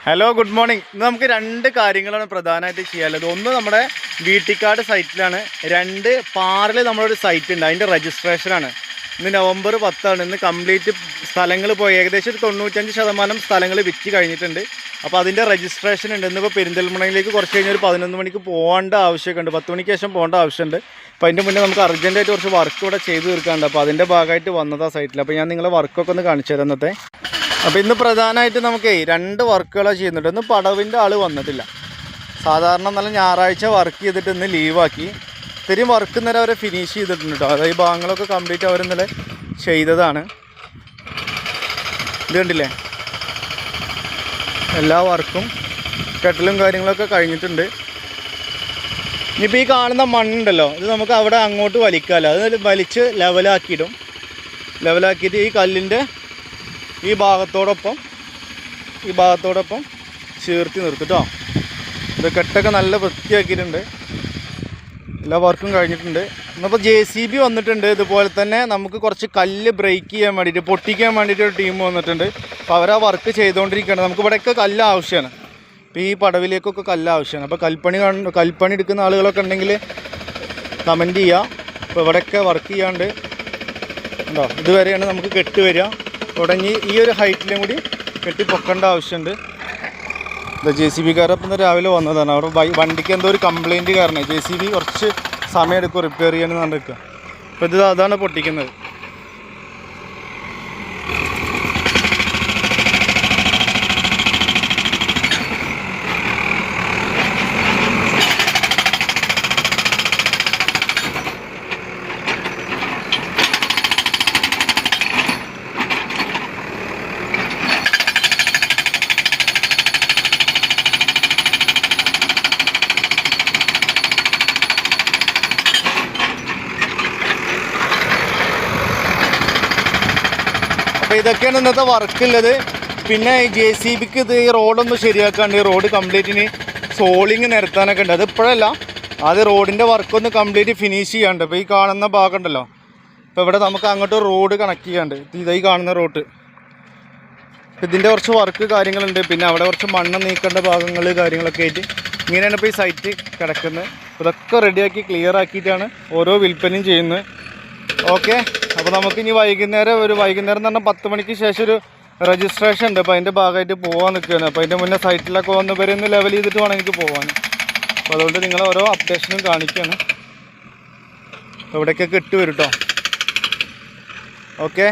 Hello, good morning. ഇന്ന് നമുക്ക് രണ്ട് കാര്യങ്ങളാണ് പ്രധാനമായിട്ട് ചെയ്യാനുള്ളത്. ഒന്ന് നമ്മുടെ വീട്ടിക്കാട് സൈറ്റിലാണ്, രണ്ട് പാറയിൽ നമ്മളൊരു സൈറ്റ് ഉണ്ട്, അതിൻ്റെ രജിസ്ട്രേഷനാണ്. ഇന്ന് നവംബർ 10 ഇന്ന് കംപ്ലീറ്റ് സ്ഥലങ്ങൾ പോയി ഏകദേശം ഒരു 95% സ്ഥലങ്ങൾ വിറ്റ് കഴിഞ്ഞിട്ടുണ്ട്. അപ്പോൾ അതിൻ്റെ രജിസ്ട്രേഷൻ ഉണ്ട്. ഇന്നിപ്പോൾ പെരിന്തൽമണ്ണയിലേക്ക് കുറച്ച് കഴിഞ്ഞാൽ ഒരു 11 മണിക്ക് പോകേണ്ട ആവശ്യമൊക്കെ ഉണ്ട്, 10 മണിക്ക് ശേഷം പോകേണ്ട ആവശ്യമുണ്ട്. അപ്പോൾ അതിൻ്റെ മുന്നേ നമുക്ക് അർജൻറ്റായിട്ട് കുറച്ച് വർക്ക് ഇവിടെ ചെയ്ത് തീർക്കാനുണ്ട്. അപ്പോൾ അതിൻ്റെ ഭാഗമായിട്ട് വന്നതാണ് സൈറ്റിൽ. അപ്പോൾ ഞാൻ നിങ്ങളെ വർക്കൊക്കെ ഒന്ന് കാണിച്ചു തരാം ഇന്നത്തെ. അപ്പോൾ ഇന്ന് പ്രധാനമായിട്ട് നമുക്ക് രണ്ട് വർക്കുകളാണ് ചെയ്യുന്നുണ്ട്. ഇന്ന് പടവിൻ്റെ ആൾ വന്നിട്ടില്ല. സാധാരണ നല്ല ഞായറാഴ്ച വർക്ക് ചെയ്തിട്ട് ഇന്ന് ലീവാക്കി. ഇത്രയും വർക്ക് ഇന്നലെ അവരെ ഫിനിഷ് ചെയ്തിട്ടുണ്ട് കേട്ടോ. അതായത് ഈ ഭാഗങ്ങളൊക്കെ കംപ്ലീറ്റ് അവരിന്നലെ ചെയ്തതാണ്. ഇത് കണ്ടില്ലേ, എല്ലാ വർക്കും കെട്ടലും കാര്യങ്ങളൊക്കെ കഴിഞ്ഞിട്ടുണ്ട്. ഇനിയിപ്പോൾ ഈ കാണുന്ന മണ്ണുണ്ടല്ലോ, ഇത് നമുക്ക് അവിടെ അങ്ങോട്ട് വലിക്കാമല്ലോ. അത് വലിച്ച് ലെവലാക്കിയിട്ട് ഈ കല്ലിൻ്റെ ഈ ഭാഗത്തോടൊപ്പം ചേർത്തി നിർത്തിട്ടോ. ഇത് കെട്ടൊക്കെ നല്ല വൃത്തിയാക്കിയിട്ടുണ്ട്. എല്ലാ വർക്കും കഴിഞ്ഞിട്ടുണ്ട്. ഇന്നിപ്പോൾ JCB വന്നിട്ടുണ്ട്. ഇതുപോലെ തന്നെ നമുക്ക് കുറച്ച് കല്ല് ബ്രേക്ക് ചെയ്യാൻ വേണ്ടിയിട്ട്, പൊട്ടിക്കാൻ വേണ്ടിയിട്ട് ഒരു ടീം വന്നിട്ടുണ്ട്. അപ്പോൾ അവരാ വർക്ക് ചെയ്തുകൊണ്ടിരിക്കുകയാണ്. നമുക്ക് ഇവിടെയൊക്കെ കല്ല് ആവശ്യമാണ്. ഇപ്പോൾ ഈ പടവിലേക്കൊക്കെ കല്ല് ആവശ്യമാണ്. അപ്പോൾ കൽപ്പണി എടുക്കുന്ന ആളുകളൊക്കെ ഉണ്ടെങ്കിൽ കമൻറ്റ് ചെയ്യുക. അപ്പോൾ ഇവിടെയൊക്കെ വർക്ക് ചെയ്യാണ്ട് ഉണ്ടോ, ഇതുവരെയാണ് നമുക്ക് കെട്ട് വരിക. തുടങ്ങി ഈ ഒരു ഹൈറ്റിലും കൂടി കെട്ടി പൊക്കേണ്ട ആവശ്യമുണ്ട്. JCBക്കാരപ്പം രാവിലെ വന്നതാണ്. അവിടെ വണ്ടിക്ക് എന്തോ ഒരു കംപ്ലയിൻറ്റ് കാരണം JCB കുറച്ച് സമയം എടുക്കും റിപ്പയർ ചെയ്യാനെന്ന് കണ്ടിരിക്കുക. അപ്പോൾ ഇത് അതാണ് പൊട്ടിക്കുന്നത്. അപ്പോൾ ഇതൊക്കെയാണ് ഇന്നത്തെ വർക്കുള്ളത്. പിന്നെ JCBക്ക് ഇത് ഈ റോഡൊന്ന് ശരിയാക്കാണ്ട്, ഈ റോഡ് കംപ്ലീറ്റിന് സോളിങ് നിരത്താനൊക്കെ ഉണ്ട്. അതിപ്പോഴല്ല, അത് റോഡിൻ്റെ വർക്കൊന്ന് കംപ്ലീറ്റ് ഫിനിഷ് ചെയ്യാണ്ട്. ഇപ്പോൾ ഈ കാണുന്ന ഭാഗം ഉണ്ടല്ലോ, ഇപ്പോൾ ഇവിടെ നമുക്ക് അങ്ങോട്ട് റോഡ് കണക്ട് ചെയ്യാണ്ട്. ഈ കാണുന്ന റോഡ്, ഇതിൻ്റെ കുറച്ച് വർക്ക് കാര്യങ്ങളുണ്ട്. പിന്നെ അവിടെ കുറച്ച് മണ്ണ് നീക്കേണ്ട ഭാഗങ്ങൾ കാര്യങ്ങളൊക്കെ ആയിട്ട് ഇങ്ങനെയാണ് ഇപ്പോൾ ഈ സൈറ്റ് കിടക്കുന്നത്. ഇതൊക്കെ റെഡിയാക്കി ക്ലിയർ ആക്കിയിട്ടാണ് ഓരോ വിൽപ്പനയും ചെയ്യുന്നത്. ഓക്കെ, അപ്പോൾ നമുക്കിനി വൈകുന്നേരം എന്ന് പറഞ്ഞാൽ 10 മണിക്ക് ശേഷം ഒരു രജിസ്ട്രേഷൻ ഉണ്ട്. അപ്പോൾ അതിൻ്റെ ഭാഗമായിട്ട് പോകാൻ നിൽക്കുകയാണ്. അപ്പോൾ അതിൻ്റെ മുന്നേ സൈറ്റിലൊക്കെ വന്ന് വരുന്ന ലെവൽ ചെയ്തിട്ട് വേണം എനിക്ക് പോകാൻ. അപ്പോൾ അതുകൊണ്ട് നിങ്ങൾ ഓരോ അപ്ഡേഷനും കാണിക്കുകയാണ്. ഇവിടേക്കൊക്കെ ഇട്ട് വരും കേട്ടോ. ഓക്കെ.